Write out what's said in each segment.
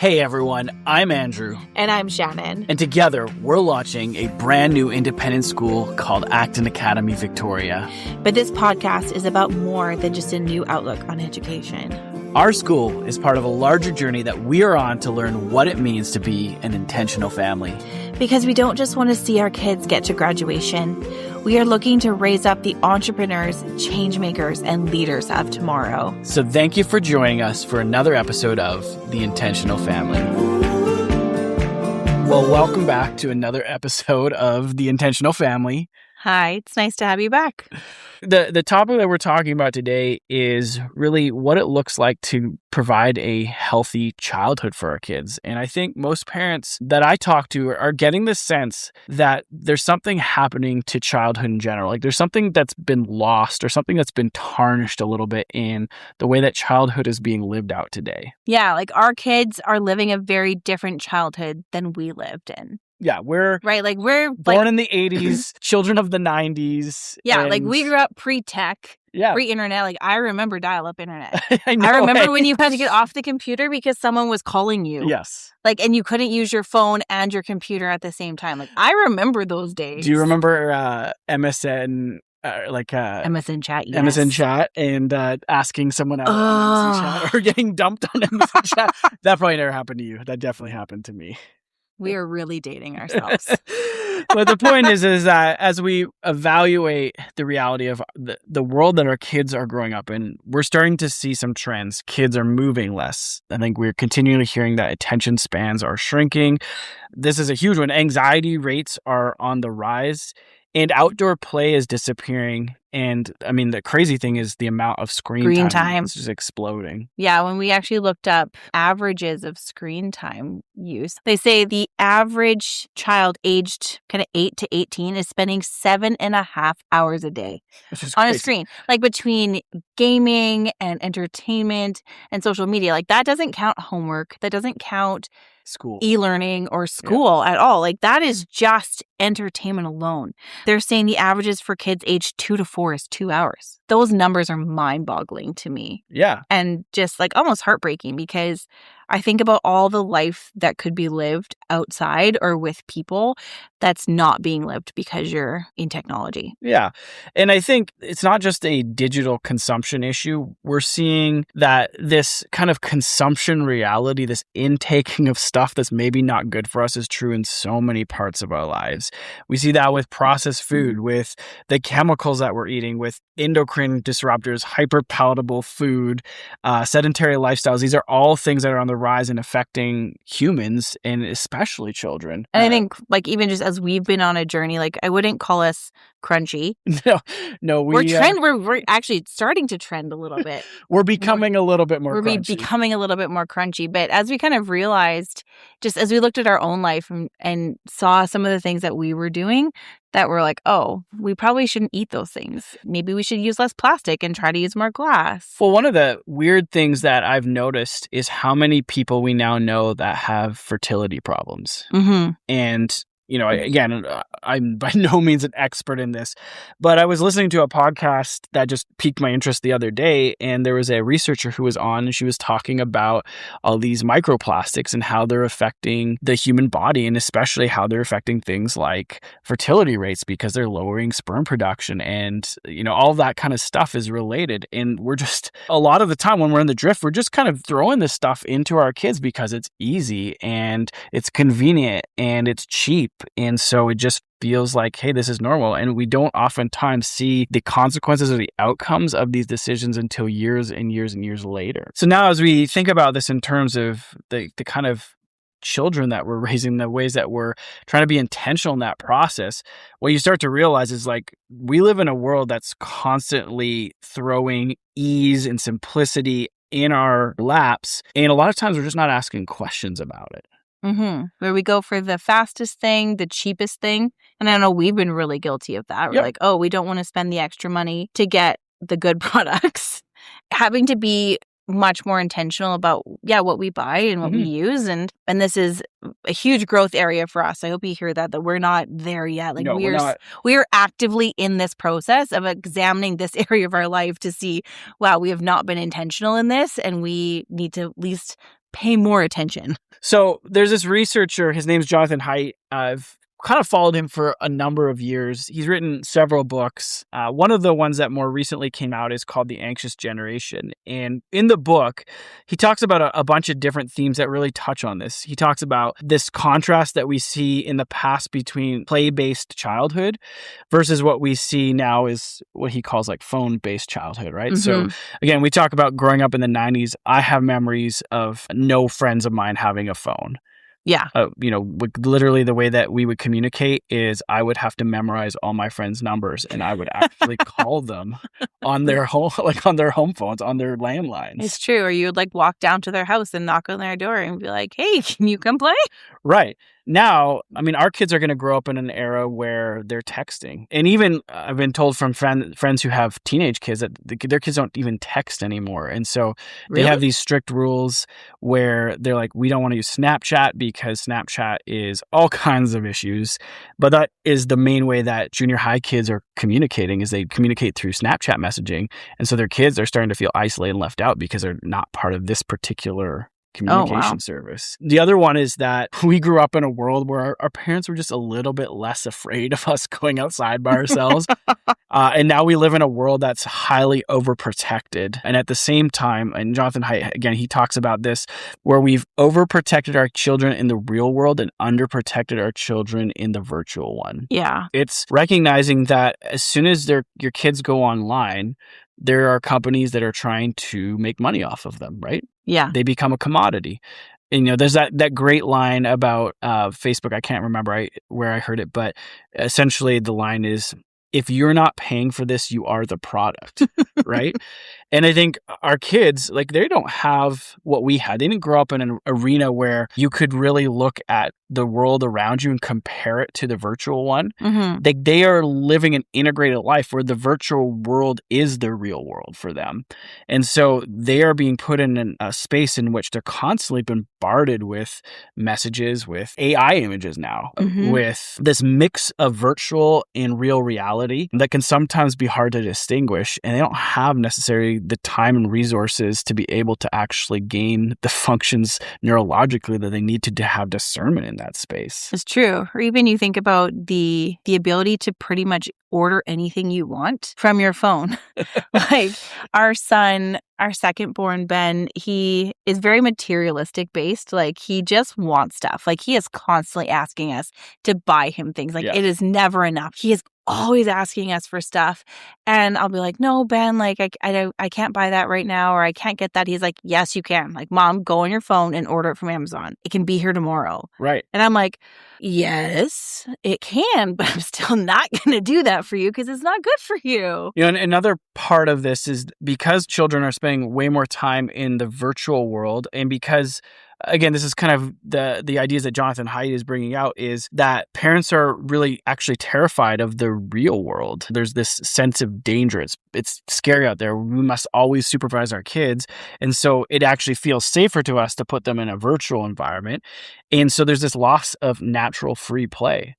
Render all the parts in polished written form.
Hey everyone, I'm Andrew. And I'm Shannon. And together, we're launching a brand new independent school called Acton Academy Victoria. But this podcast is about more than just a new outlook on education. Our school is part of a larger journey that we are on to learn what it means to be an intentional family. Because we don't just want to see our kids get to graduation. We are looking to raise up the entrepreneurs, change makers, and leaders of tomorrow. So thank you for joining us for another episode of The Intentional Family. Well, welcome back to another episode of The Intentional Family. Hi, it's nice to have you back. The topic that we're talking about today is really what it looks like to provide a healthy childhood for our kids. And I think most parents that I talk to are getting the sense that there's something happening to childhood in general. Like there's something that's been lost or something that's been tarnished a little bit in the way that childhood is being lived out today. Yeah, like our kids are living a very different childhood than we lived in. Yeah, we're born in the 80s, children of the 90s. Yeah, like we grew up pre-tech, pre-internet. Like I remember dial-up internet. I remember when you had to get off the computer because someone was calling you. Yes. Like, and you couldn't use your phone and your computer at the same time. Like I remember those days. Do you remember MSN? MSN Chat, yes. MSN Chat, and asking someone out on MSN Chat or getting dumped on MSN Chat. That probably never happened to you. That definitely happened to me. We are really dating ourselves. But the point is that as we evaluate the reality of the world that our kids are growing up in, we're starting to see some trends. Kids are moving less. I think we're continually hearing that attention spans are shrinking. This is a huge one. Anxiety rates are on the rise. And outdoor play is disappearing. And I mean, the crazy thing is the amount of screen time is just exploding. Yeah, when we actually looked up averages of screen time use, they say the average child aged kind of 8 to 18 is spending 7.5 hours a day on a screen. Like between gaming and entertainment and social media. Like that doesn't count homework. That doesn't count school, e-learning or school at all. Like that is just entertainment alone. They're saying the averages for kids aged 2 to 4 is 2 hours. Those numbers are mind-boggling to me. Yeah. And just like almost heartbreaking because I think about all the life that could be lived outside or with people that's not being lived because you're in technology. Yeah. And I think it's not just a digital consumption issue. We're seeing that this kind of consumption reality, this intaking of stuff that's maybe not good for us is true in so many parts of our lives. We see that with processed food, with the chemicals that we're eating, with endocrine disruptors, hyper-palatable food, sedentary lifestyles. These are all things that are on the rise and affecting humans and especially children. And I think like even just as we've been on a journey, like I wouldn't call us crunchy. No, we're actually starting to trend a little bit. We're becoming a little bit more crunchy. We're becoming a little bit more crunchy. But as we kind of realized, just as we looked at our own life and saw some of the things that we were doing, that we're like, oh, we probably shouldn't eat those things. Maybe we should use less plastic and try to use more glass. Well, one of the weird things that I've noticed is how many people we now know that have fertility problems. Mm-hmm. And you know, again, I'm by no means an expert in this, but I was listening to a podcast that just piqued my interest the other day, and there was a researcher who was on, and she was talking about all these microplastics and how they're affecting the human body, and especially how they're affecting things like fertility rates because they're lowering sperm production, and you know, all of that kind of stuff is related. And we're just, a lot of the time when we're in the drift, we're just kind of throwing this stuff into our kids because it's easy and it's convenient and it's cheap. And so it just feels like, hey, this is normal. And we don't oftentimes see the consequences or the outcomes of these decisions until years and years and years later. So now as we think about this in terms of the kind of children that we're raising, the ways that we're trying to be intentional in that process, what you start to realize is like we live in a world that's constantly throwing ease and simplicity in our laps. And a lot of times we're just not asking questions about it. Mm-hmm. Where we go for the fastest thing, the cheapest thing. And I know we've been really guilty of that. We're like, oh, we don't want to spend the extra money to get the good products. Having to be much more intentional about, what we buy and what we use. And this is a huge growth area for us. I hope you hear that we're not there yet. Like we are actively in this process of examining this area of our life to see, wow, we have not been intentional in this. And we need to at least pay more attention. So there's this researcher, his name's Jonathan Haidt. I've kind of followed him for a number of years. He's written several books. One of the ones that more recently came out is called The Anxious Generation. And in the book, he talks about a bunch of different themes that really touch on this. He talks about this contrast that we see in the past between play-based childhood versus what we see now is what he calls like phone-based childhood, right? So again, we talk about growing up in the 90s. I have memories of no friends of mine having a phone. Yeah. Literally the way that we would communicate is I would have to memorize all my friends' numbers and I would actually call them on their home phones, on their landlines. It's true. Or you would like walk down to their house and knock on their door and be like, hey, can you come play? Right. Now, I mean, our kids are going to grow up in an era where they're texting. And even I've been told from friends who have teenage kids that their kids don't even text anymore. And so they have these strict rules where they're like, we don't want to use Snapchat because Snapchat is all kinds of issues. But that is the main way that junior high kids are communicating is they communicate through Snapchat messaging. And so their kids are starting to feel isolated and left out because they're not part of this particular communication service. The other one is that we grew up in a world where our parents were just a little bit less afraid of us going outside by ourselves. And now we live in a world that's highly overprotected. And at the same time, and Jonathan Haidt, again, he talks about this, where we've overprotected our children in the real world and underprotected our children in the virtual one. Yeah. It's recognizing that as soon as your kids go online, there are companies that are trying to make money off of them, right? Yeah. They become a commodity. And, there's that great line about Facebook. I can't remember where I heard it, but essentially the line is, if you're not paying for this, you are the product, right? And I think our kids, like, they don't have what we had. They didn't grow up in an arena where you could really look at the world around you and compare it to the virtual one. They are living an integrated life where the virtual world is the real world for them. And so they are being put in a space in which they're constantly bombarded with messages, with AI images now, with this mix of virtual and real reality that can sometimes be hard to distinguish. And they don't have necessarily the time and resources to be able to actually gain the functions neurologically that they need to have discernment in that space. It's true. Or even you think about the ability to pretty much order anything you want from your phone. Like our son, our second born, Ben, he is very materialistic based. Like he just wants stuff. Like he is constantly asking us to buy him things. Like it is never enough. He is always asking us for stuff. And I'll be like, no, Ben, like I can't buy that right now, or I can't get that. He's like, yes, you can. Like, Mom, go on your phone and order it from Amazon. It can be here tomorrow. Right. And I'm like, yes, it can, but I'm still not going to do that for you because it's not good for you. And another part of this is because children are spending way more time in the virtual world, and because again, this is kind of the ideas that Jonathan Haidt is bringing out, is that parents are really actually terrified of the real world. There's this sense of danger. It's scary out there. We must always supervise our kids. And so it actually feels safer to us to put them in a virtual environment. And so there's this loss of natural free play.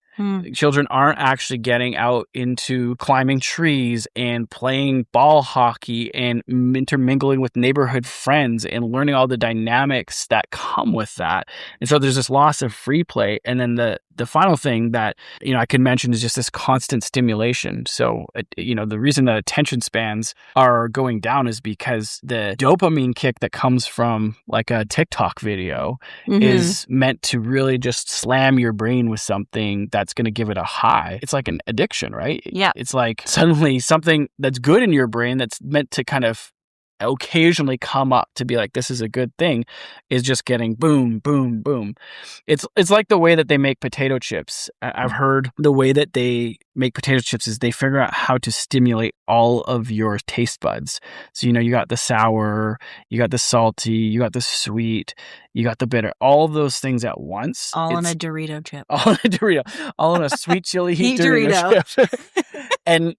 Children aren't actually getting out into climbing trees and playing ball hockey and intermingling with neighborhood friends and learning all the dynamics that come with that. And so there's this loss of free play. And then the final thing that, I could mention is just this constant stimulation. So, the reason that attention spans are going down is because the dopamine kick that comes from like a TikTok video is meant to really just slam your brain with something that's going to give it a high. It's like an addiction, right? Yeah. It's like suddenly something that's good in your brain that's meant to kind of occasionally come up to be like, this is a good thing, is just getting boom, boom, boom. It's like the way that they make potato chips. I've heard the way that they make potato chips is they figure out how to stimulate all of your taste buds. So, you got the sour, you got the salty, you got the sweet, you got the bitter, all of those things at once. All in a Dorito chip. All in a Dorito. All in a sweet chili heat Dorito chip. And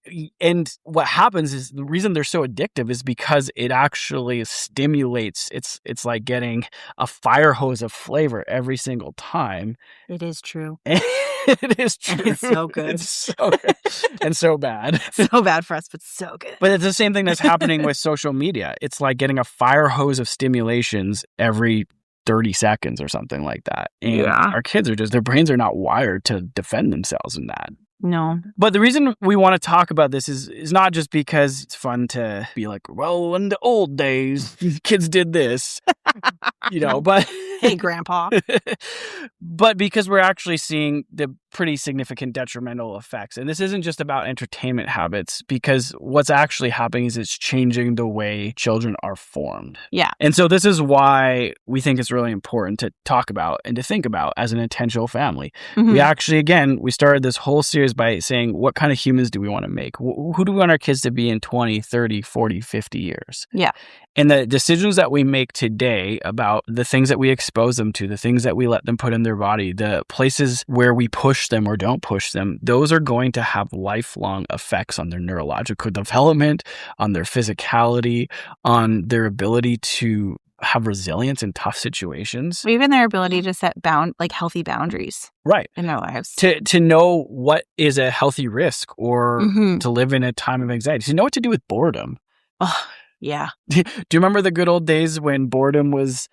what happens is the reason they're so addictive is because it actually stimulates. It's like getting a fire hose of flavor every single time. It is true. It is true. It's so good. It's so good. And so bad. So bad for us, but so good. But it's the same thing that's happening with social media. It's like getting a fire hose of stimulations every 30 seconds or something like that. And our kids are their brains are not wired to defend themselves in that. No. But the reason we want to talk about this is not just because it's fun to be like, well, in the old days, kids did this, but hey, Grandpa. But because we're actually seeing the pretty significant detrimental effects. And this isn't just about entertainment habits, because what's actually happening is it's changing the way children are formed. Yeah. And so this is why we think it's really important to talk about and to think about as an intentional family. Mm-hmm. We actually, again, we started this whole series by saying, what kind of humans do we want to make? Who do we want our kids to be in 20, 30, 40, 50 years? Yeah. And the decisions that we make today about the things that we expose them to, the things that we let them put in their body, the places where we push them or don't push them, those are going to have lifelong effects on their neurological development, on their physicality, on their ability to have resilience in tough situations. Even their ability to set healthy boundaries. Right. In their lives. To know what is a healthy risk or to live in a time of anxiety. To know what to do with boredom. Oh, yeah. Do you remember the good old days when boredom was...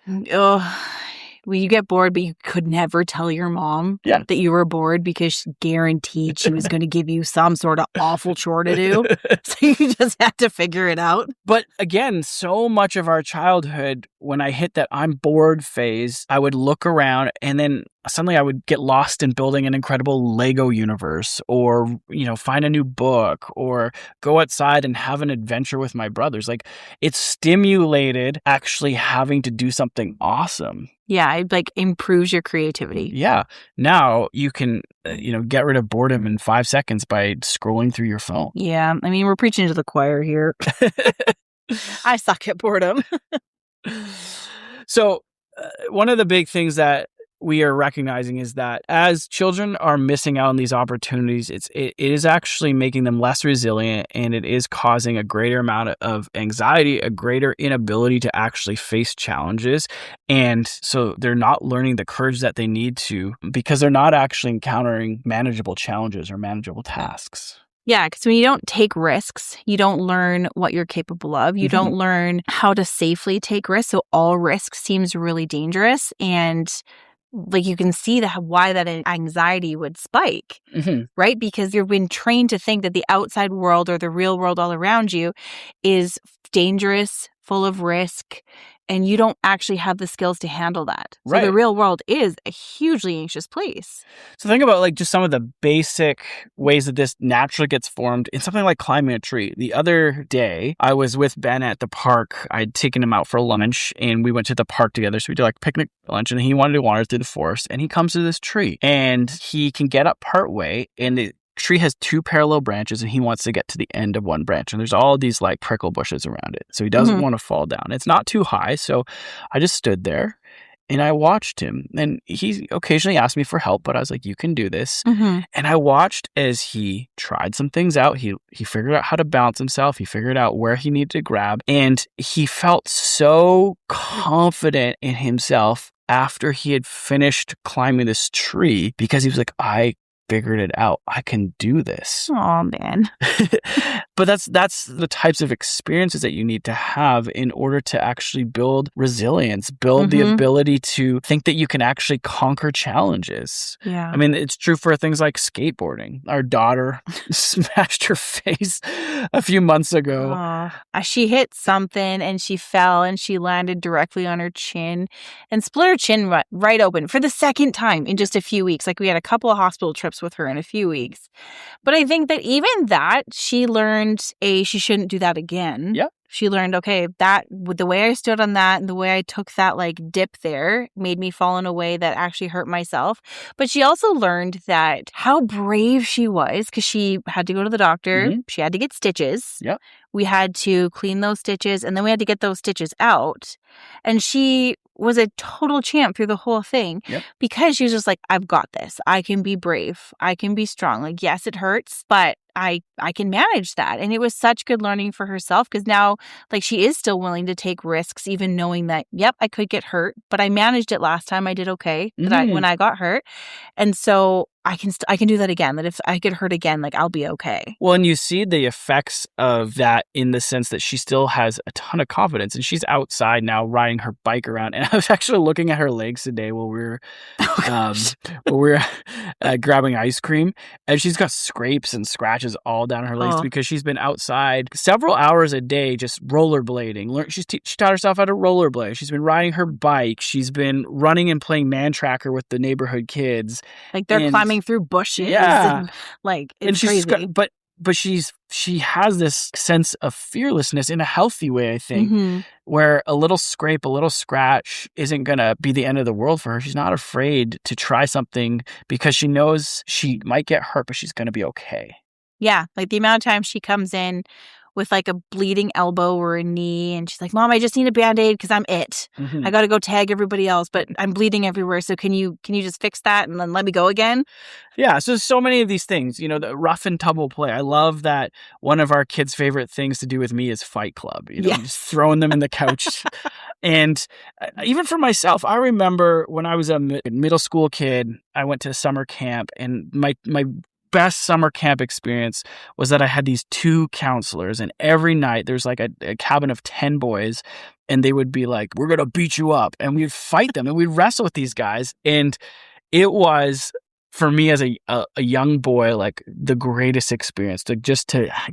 When you get bored, but you could never tell your mom that you were bored because she guaranteed she was going to give you some sort of awful chore to do. So you just had to figure it out. But again, so much of our childhood, when I hit that I'm bored phase, I would look around and then suddenly I would get lost in building an incredible Lego universe or, find a new book or go outside and have an adventure with my brothers. Like, it stimulated actually having to do something awesome. Yeah, it improves your creativity. Yeah. Now you can, get rid of boredom in 5 seconds by scrolling through your phone. Yeah. I mean, we're preaching to the choir here. I suck at boredom. So one of the big things that we are recognizing is that as children are missing out on these opportunities, it is actually making them less resilient, and it is causing a greater amount of anxiety, a greater inability to actually face challenges. And so they're not learning the courage that they need to, because they're not actually encountering manageable challenges or manageable tasks. Yeah, because when you don't take risks, you don't learn what you're capable of. You don't learn how to safely take risks. So all risk seems really dangerous. And you can see why that anxiety would spike, right? Because you've been trained to think that the outside world or the real world all around you is dangerous, full of risk, and you don't actually have the skills to handle that. So the real world is a hugely anxious place. So think about just some of the basic ways that this naturally gets formed in something like climbing a tree. The other day, I was with Ben at the park. I'd taken him out for lunch and we went to the park together. So we did picnic lunch, and he wanted to wander through the forest, and he comes to this tree and he can get up part way, and the tree has 2 parallel branches, and he wants to get to the end of one branch, and there's all these prickle bushes around it, so he doesn't want to fall down. It's not too high, so I just stood there and I watched him, and he occasionally asked me for help, but I was like, you can do this. And I watched as he tried some things out. He figured out how to balance himself. He figured out where he needed to grab, and he felt so confident in himself after he had finished climbing this tree, because he was like, I figured it out. I can do this. Oh, man. But that's the types of experiences that you need to have in order to actually build resilience, build the ability to think that you can actually conquer challenges. Yeah. I mean, it's true for things like skateboarding. Our daughter smashed her face a few months ago. She hit something and she fell and she landed directly on her chin and split her chin right open for the second time in just a few weeks. We had a couple of hospital trips with her in a few weeks. But I think that even that, she learned, she shouldn't do that again. Yeah. She learned, okay, that the way I stood on that and the way I took that dip there made me fall in a way that actually hurt myself. But she also learned that how brave she was, because she had to go to the doctor. She had to get stitches. Yep. We had to clean those stitches, and then we had to get those stitches out. And she was a total champ through the whole thing because she was just I've got this. I can be brave. I can be strong. Yes, it hurts, but I can manage that. And it was such good learning for herself, because now like she is still willing to take risks, even knowing that, yep, I could get hurt, but I managed it last time. I did okay when I got hurt. And so I can do that again, that if I get hurt again, like I'll be okay. Well, and you see the effects of that in the sense that she still has a ton of confidence, and she's outside now riding her bike around. And I was actually looking at her legs today while we were grabbing ice cream, and she's got scrapes and scratches all down her legs because she's been outside several hours a day just rollerblading. She taught herself how to rollerblade. She's been riding her bike. She's been running and playing man tracker with the neighborhood kids. Like they're climbing through bushes. Yeah. And, like, it's crazy. But she has this sense of fearlessness in a healthy way, I think, where a little scrape, a little scratch isn't going to be the end of the world for her. She's not afraid to try something because she knows she might get hurt, but she's going to be okay. Yeah. Like the amount of times she comes in with like a bleeding elbow or a knee, and she's like, Mom, I just need a Band-Aid because I'm it. I got to go tag everybody else, but I'm bleeding everywhere. So can you just fix that and then let me go again? Yeah. So many of these things, the rough and tumble play. I love that one of our kids' favorite things to do with me is Fight Club, just throwing them in the couch. And even for myself, I remember when I was a middle school kid, I went to summer camp, and my best summer camp experience was that I had these 2 counselors, and every night there's like a cabin of 10 boys, and they would be like, we're going to beat you up, and we'd fight them and we'd wrestle with these guys. And it was, for me as a young boy, like the greatest experience to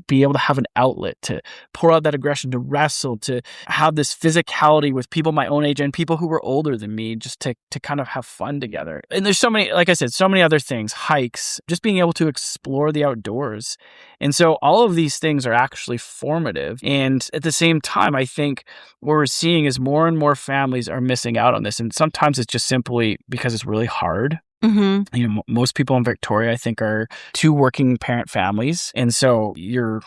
be able to have an outlet, to pour out that aggression, to wrestle, to have this physicality with people my own age and people who were older than me, just to kind of have fun together. And there's so many, like I said, so many other things, hikes, just being able to explore the outdoors. And so all of these things are actually formative. And at the same time, I think what we're seeing is more and more families are missing out on this. And sometimes it's just simply because it's really hard. Most people in Victoria, I think, are 2 working parent families. And so your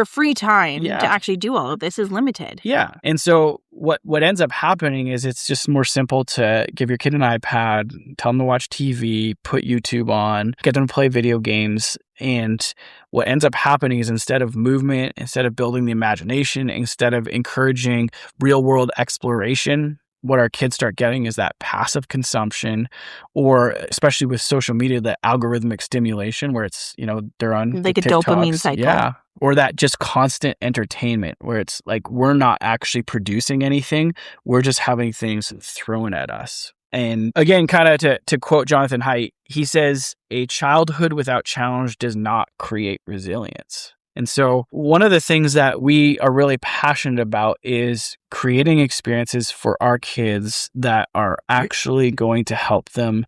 free time to actually do all of this is limited. Yeah. And so what ends up happening is it's just more simple to give your kid an iPad, tell them to watch TV, put YouTube on, get them to play video games. And what ends up happening is instead of movement, instead of building the imagination, instead of encouraging real world exploration, what our kids start getting is that passive consumption, or especially with social media, the algorithmic stimulation where it's, they're on like a dopamine cycle. Yeah. Or that just constant entertainment where it's like, we're not actually producing anything. We're just having things thrown at us. And again, kind of to quote Jonathan Haidt, he says, a childhood without challenge does not create resilience. And so one of the things that we are really passionate about is creating experiences for our kids that are actually going to help them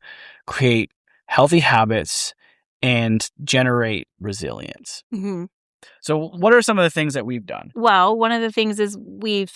create healthy habits and generate resilience. So what are some of the things that we've done? Well, one of the things is we've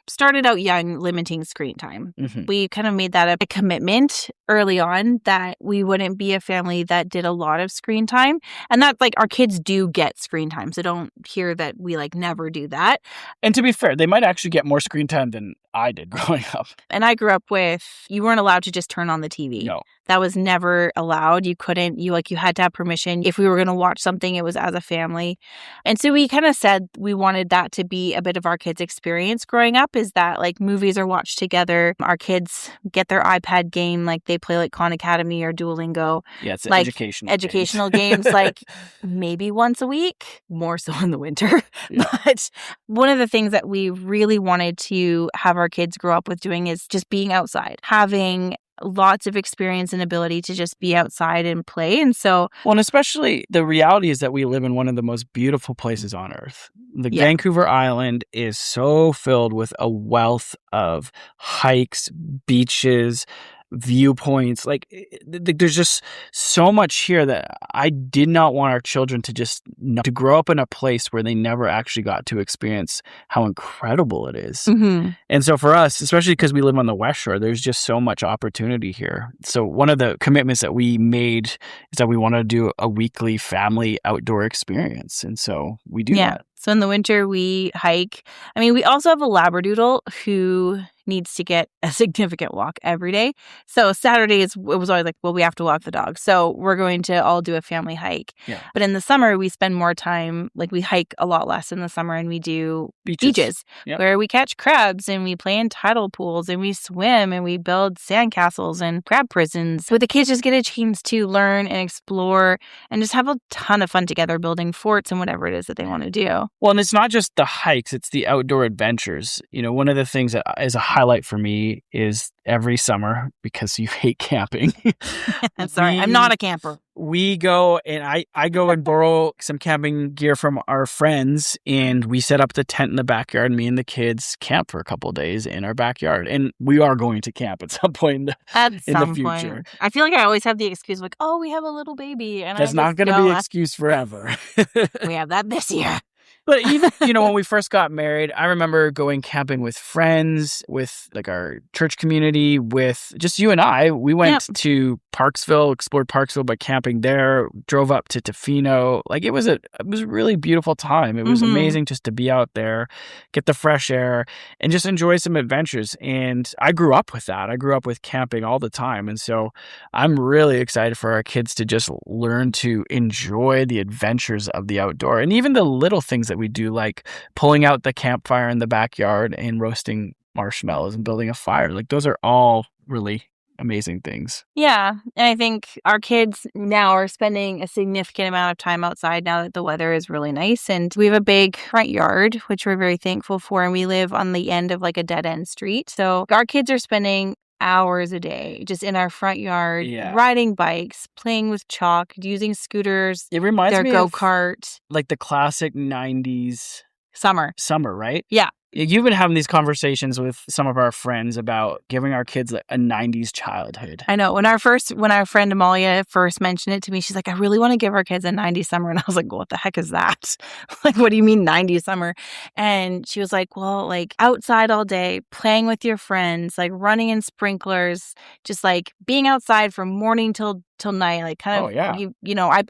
started out young, limiting screen time. We kind of made that a commitment early on that we wouldn't be a family that did a lot of screen time. And that, like, our kids do get screen time. So don't hear that we like never do that. And to be fair, they might actually get more screen time than I did growing up. And I grew up with, you weren't allowed to just turn on the TV. No. That was never allowed. You couldn't, you had to have permission. If we were going to watch something, it was as a family. And so we kind of said we wanted that to be a bit of our kids' experience growing up, is that like movies are watched together. Our kids get their iPad game, like they play like Khan Academy or Duolingo. Yeah, it's like educational games like maybe once a week, more so in the winter. Yeah. But one of the things that we really wanted to have our kids grow up with doing is just being outside, having lots of experience and ability to just be outside and play. And so, well, and especially the reality is that we live in one of the most beautiful places on earth. Vancouver Island is so filled with a wealth of hikes, beaches, viewpoints. Like, there's just so much here that I did not want our children to just to grow up in a place where they never actually got to experience how incredible it is. And so for us, especially because we live on the West Shore, there's just so much opportunity here. So one of the commitments that we made is that we want to do a weekly family outdoor experience. And so we do that. So in the winter, we hike. I mean, we also have a Labradoodle who needs to get a significant walk every day. So Saturdays, it was always like, well, we have to walk the dog. So we're going to all do a family hike. Yeah. But in the summer, we spend more time, like we hike a lot less in the summer and we do beaches Yep. where we catch crabs and we play in tidal pools and we swim and we build sandcastles and crab prisons. But the kids just get a chance to learn and explore and just have a ton of fun together building forts and whatever it is that they want to do. Well, and it's not just the hikes, it's the outdoor adventures. You know, one of the things that is a highlight for me is every summer, because you hate camping. I'm sorry, I'm not a camper. We go and I go and borrow some camping gear from our friends, and we set up the tent in the backyard. Me and the kids camp for a couple of days in our backyard, and we are going to camp at some point in the future. I feel like I always have the excuse like, oh, we have a little baby. And that's not going to be an excuse forever. We have that this year. But even, when we first got married, I remember going camping with friends, with like our church community, with just you and I. We went to Parksville, explored Parksville by camping there, drove up to Tofino. Like it was a really beautiful time. It was amazing just to be out there, get the fresh air, and just enjoy some adventures. And I grew up with that. I grew up with camping all the time. And so I'm really excited for our kids to just learn to enjoy the adventures of the outdoor and even the little things that we do, like pulling out the campfire in the backyard and roasting marshmallows and building a fire. Like those are all really amazing things. Yeah. And I think our kids now are spending a significant amount of time outside now that the weather is really nice. And we have a big front yard, which we're very thankful for. And we live on the end of like a dead end street. So our kids are spending hours a day just in our front yard, riding bikes, playing with chalk, using scooters. It reminds me of their go-kart. Like the classic 90s summer, right? Yeah. You've been having these conversations with some of our friends about giving our kids a 90s childhood. I know. When our friend Amalia first mentioned it to me, she's like, I really want to give our kids a 90s summer. And I was like, what the heck is that? Like, what do you mean 90s summer? And she was like, well, like outside all day, playing with your friends, like running in sprinklers, just like being outside from morning till night, like kind of,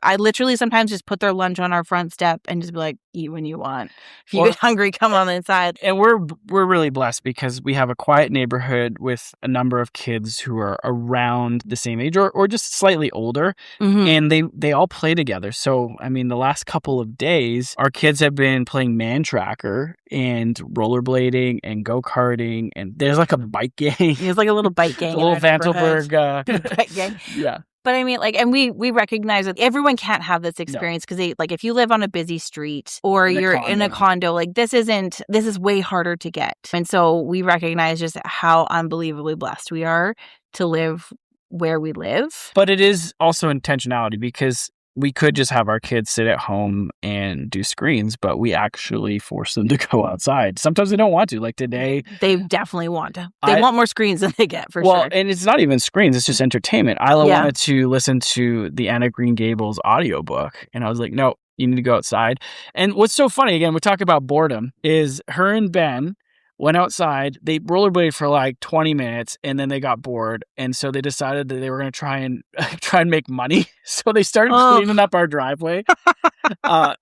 I literally sometimes just put their lunch on our front step and just be like, eat when you want. If you get hungry, come on inside. And we're really blessed because we have a quiet neighborhood with a number of kids who are around the same age or just slightly older. And they all play together. So, I mean, the last couple of days, our kids have been playing Man Tracker and rollerblading and go-karting. And there's like a bike gang. There's like a little bike gang. A little Vantelberg bike gang. Yeah. But I mean, like, and we recognize that everyone can't have this experience because if you live on a busy street or you're in a condo, like this is way harder to get. And so we recognize just how unbelievably blessed we are to live where we live. But it is also intentionality because we could just have our kids sit at home and do screens, but we actually force them to go outside. Sometimes they don't want to. Like today, they definitely want to. They want more screens than they get, for sure. Well, and it's not even screens. It's just entertainment. Isla wanted to listen to the Anna Green Gables audiobook. And I was like, no, you need to go outside. And what's so funny, again, we talk about boredom, is her and Ben went outside. They rollerbladed for like 20 minutes and then they got bored. And so they decided that they were going to try and make money. So they started cleaning up our driveway.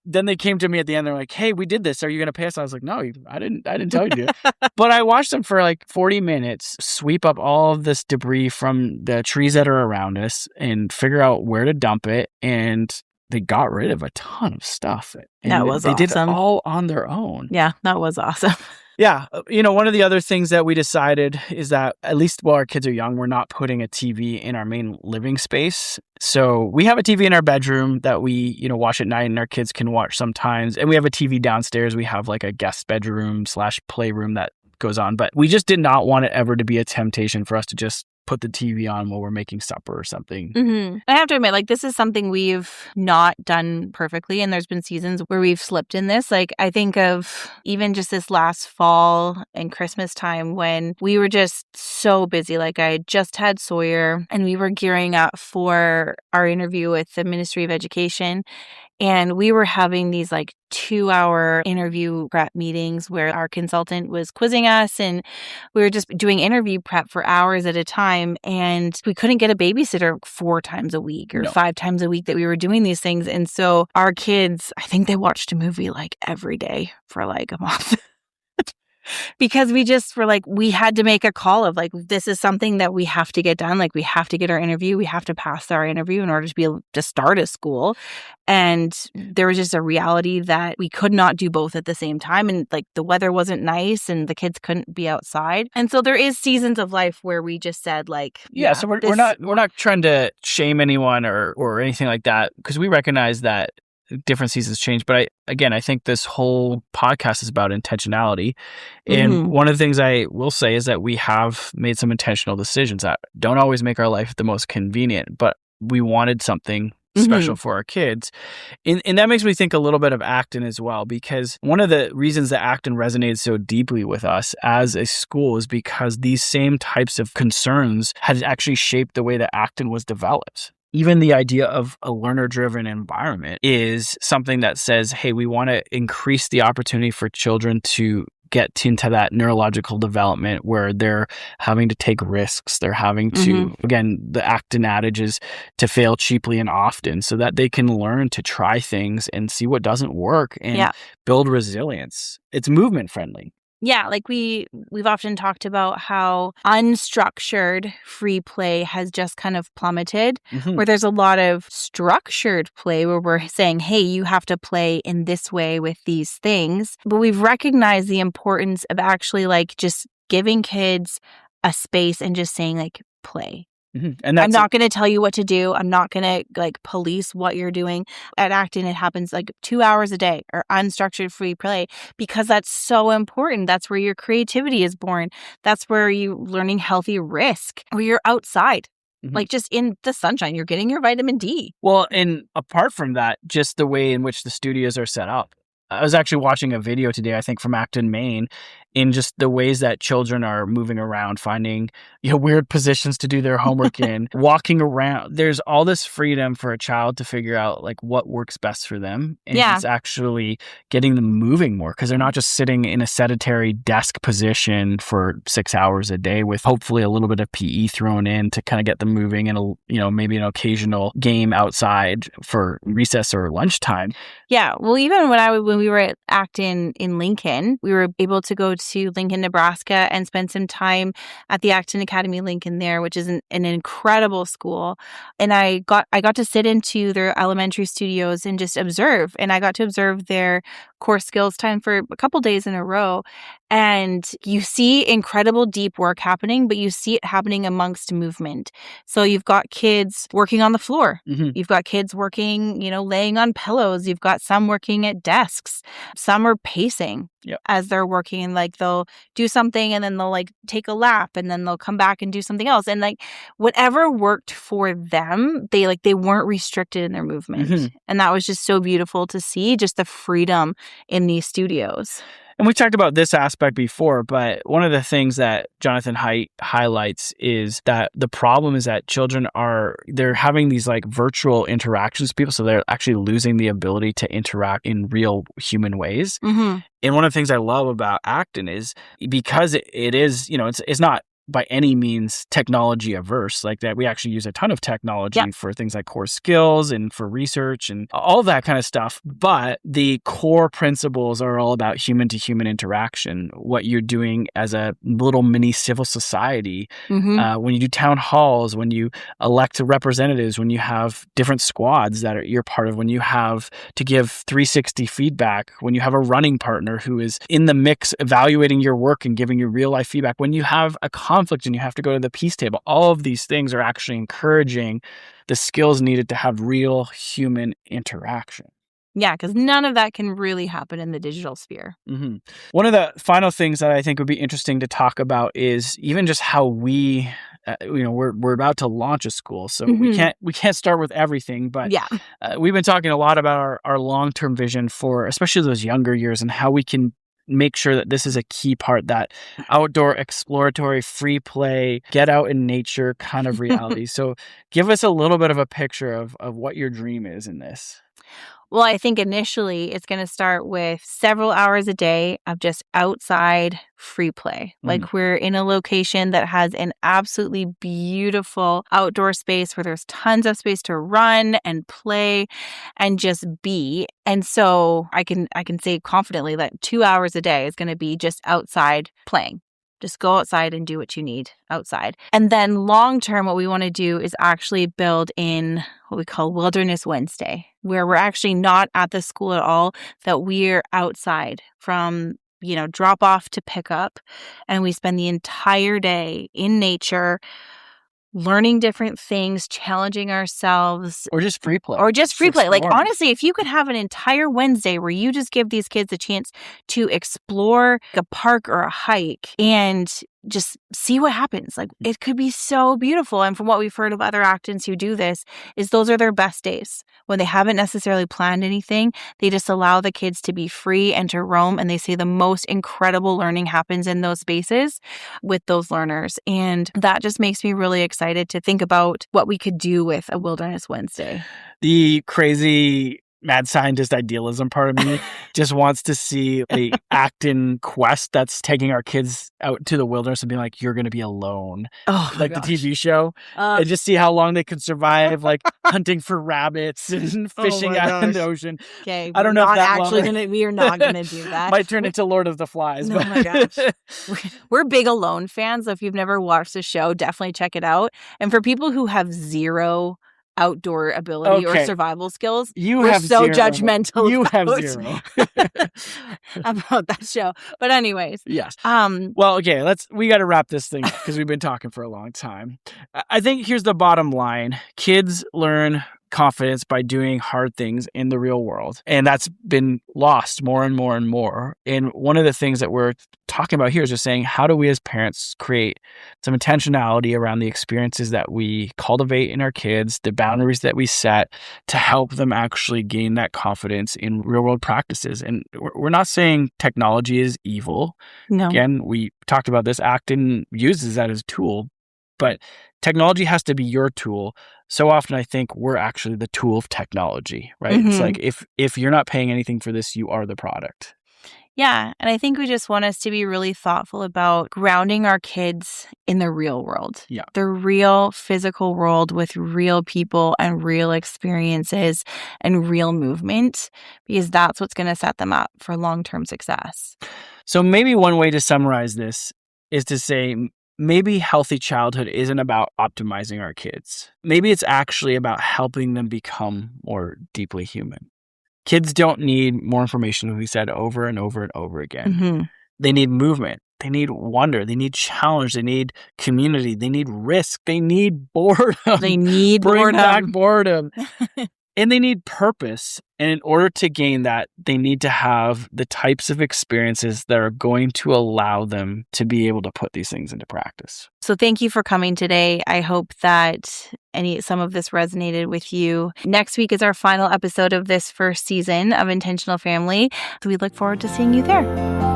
Then they came to me at the end. They're like, hey, we did this. Are you going to pay us? I was like, no, I didn't tell you to. But I watched them for like 40 minutes, sweep up all of this debris from the trees that are around us and figure out where to dump it. And they got rid of a ton of stuff. And that was awesome. They did it all on their own. Yeah, that was awesome. Yeah. One of the other things that we decided is that at least while our kids are young, we're not putting a TV in our main living space. So we have a TV in our bedroom that we, watch at night and our kids can watch sometimes. And we have a TV downstairs. We have like a guest bedroom / playroom that goes on. But we just did not want it ever to be a temptation for us to just put the TV on while we're making supper or something. Mm-hmm. I have to admit, like, this is something we've not done perfectly. And there's been seasons where we've slipped in this. Like, I think of even just this last fall and Christmas time when we were just so busy. Like, I had just had Sawyer and we were gearing up for our interview with the Ministry of Education. And we were having these like 2-hour interview prep meetings where our consultant was quizzing us and we were just doing interview prep for hours at a time. And we couldn't get a babysitter 4 times a week or 5 times a week that we were doing these things. And so our kids, I think they watched a movie like every day for like a month. because we just were like, we had to make a call of like, this is something that we have to get done. Like, we have to get our interview. We have to pass our interview in order to be able to start a school. And there was just a reality that we could not do both at the same time. And like the weather wasn't nice and the kids couldn't be outside. And so there is seasons of life where we just said like, so we're not trying to shame anyone or anything like that, because we recognize that different seasons change. But I think this whole podcast is about intentionality. And one of the things I will say is that we have made some intentional decisions that don't always make our life the most convenient, but we wanted something special for our kids. And that makes me think a little bit of Acton as well, because one of the reasons that Acton resonated so deeply with us as a school is because these same types of concerns had actually shaped the way that Acton was developed. Even the idea of a learner-driven environment is something that says, hey, we want to increase the opportunity for children to get into that neurological development where they're having to take risks. They're having to, again, the Acton adage is to fail cheaply and often, so that they can learn to try things and see what doesn't work and build resilience. It's movement friendly. Yeah, like we've often talked about how unstructured free play has just kind of plummeted, where there's a lot of structured play where we're saying, hey, you have to play in this way with these things. But we've recognized the importance of actually like just giving kids a space and just saying like, play. And I'm not going to tell you what to do. I'm not going to like police what you're doing. At Acton, it happens like 2 hours a day or unstructured free play, because that's so important. That's where your creativity is born. That's where you're learning healthy risk, where you're outside. Like just in the sunshine, you're getting your vitamin D. Well, and apart from that, just the way in which the studios are set up. I was actually watching a video today, I think from Acton, Maine, in just the ways that children are moving around, finding weird positions to do their homework in, walking around. There's all this freedom for a child to figure out like what works best for them. And it's actually getting them moving more, because they're not just sitting in a sedentary desk position for 6 hours a day with hopefully a little bit of PE thrown in to kind of get them moving, and maybe an occasional game outside for recess or lunchtime. Yeah. Well, even when we were at Acton in Lincoln, we were able to go to Lincoln, Nebraska and spend some time at the Acton Academy Lincoln there, which is an incredible school. And I got to sit into their elementary studios and just observe. And I got to observe their core skills time for a couple days in a row. And you see incredible deep work happening, but you see it happening amongst movement. So you've got kids working on the floor. You've got kids working, laying on pillows. You've got some working at desks. Some are pacing as they're working. And like they'll do something and then they'll like take a lap and then they'll come back and do something else. And like whatever worked for them, they weren't restricted in their movement. And that was just so beautiful to see, just the freedom in these studios. And we talked about this aspect before, but one of the things that Jonathan Haidt highlights is that the problem is that children they're having these like virtual interactions with people, so they're actually losing the ability to interact in real human ways. And one of the things I love about Acton is because it is, it's not by any means technology averse, like that. We actually use a ton of technology for things like core skills and for research and all that kind of stuff. But the core principles are all about human to human interaction, what you're doing as a little mini civil society. When you do town halls, when you elect representatives, when you have different squads that you're part of, when you have to give 360 feedback, when you have a running partner who is in the mix evaluating your work and giving you real life feedback, when you have a conflict and you have to go to the peace table. All of these things are actually encouraging the skills needed to have real human interaction. Yeah, because none of that can really happen in the digital sphere. One of the final things that I think would be interesting to talk about is even just how we, we're about to launch a school, so we can't start with everything. But we've been talking a lot about our long-term vision for especially those younger years and how we can make sure that this is a key part, that outdoor exploratory free play, get out in nature kind of reality. So give us a little bit of a picture of what your dream is in this. Well, I think initially it's going to start with several hours a day of just outside free play. Like we're in a location that has an absolutely beautiful outdoor space where there's tons of space to run and play and just be. And so I can say confidently that 2 hours a day is going to be just outside playing. Just go outside and do what you need outside. And then long term, what we want to do is actually build in what we call Wilderness Wednesday, where we're actually not at the school at all, that we're outside from, drop off to pick up. And we spend the entire day in nature, learning different things, challenging ourselves. Or just free play. Like, honestly, if you could have an entire Wednesday where you just give these kids a chance to explore a park or a hike and just see what happens. Like, it could be so beautiful. And from what we've heard of other Actons who do this, is those are their best days. When they haven't necessarily planned anything, they just allow the kids to be free and to roam. And they say the most incredible learning happens in those spaces with those learners. And that just makes me really excited to think about what we could do with a Wilderness Wednesday. The crazy mad scientist idealism part of me just wants to see a Acton quest that's taking our kids out to the wilderness and being like, you're going to be alone. The TV show. And just see how long they can survive, like hunting for rabbits and fishing out in the ocean. Okay. I don't know if that we are not going to do that. Might turn into Lord of the Flies. Oh my gosh. We're big Alone fans. So if you've never watched the show, definitely check it out. And for people who have zero outdoor ability or survival skills, we're so zero. Judgmental. You have zero about that show. But anyways, yes. Well, okay, we got to wrap this thing because we've been talking for a long time. I think here's the bottom line: kids learn confidence by doing hard things in the real world, and that's been lost more and more and more. And one of the things that we're talking about here is just saying, how do we as parents create some intentionality around the experiences that we cultivate in our kids, the boundaries that we set to help them actually gain that confidence in real world practices. And we're not saying technology is evil. No. Again, we talked about this. Acton uses that as a tool, but technology has to be your tool. So often I think we're actually the tool of technology, right? It's like, if you're not paying anything for this, you are the product. Yeah. And I think we just want us to be really thoughtful about grounding our kids in the real world. Yeah. The real physical world with real people and real experiences and real movement, because that's what's going to set them up for long-term success. So maybe one way to summarize this is to say, maybe healthy childhood isn't about optimizing our kids. Maybe it's actually about helping them become more deeply human. Kids don't need more information, as we said over and over and over again. They need movement. They need wonder. They need challenge. They need community. They need risk. They need boredom. Bring back boredom. And they need purpose. And in order to gain that, they need to have the types of experiences that are going to allow them to be able to put these things into practice. So thank you for coming today. I hope that some of this resonated with you. Next week is our final episode of this first season of Intentional Family. So we look forward to seeing you there.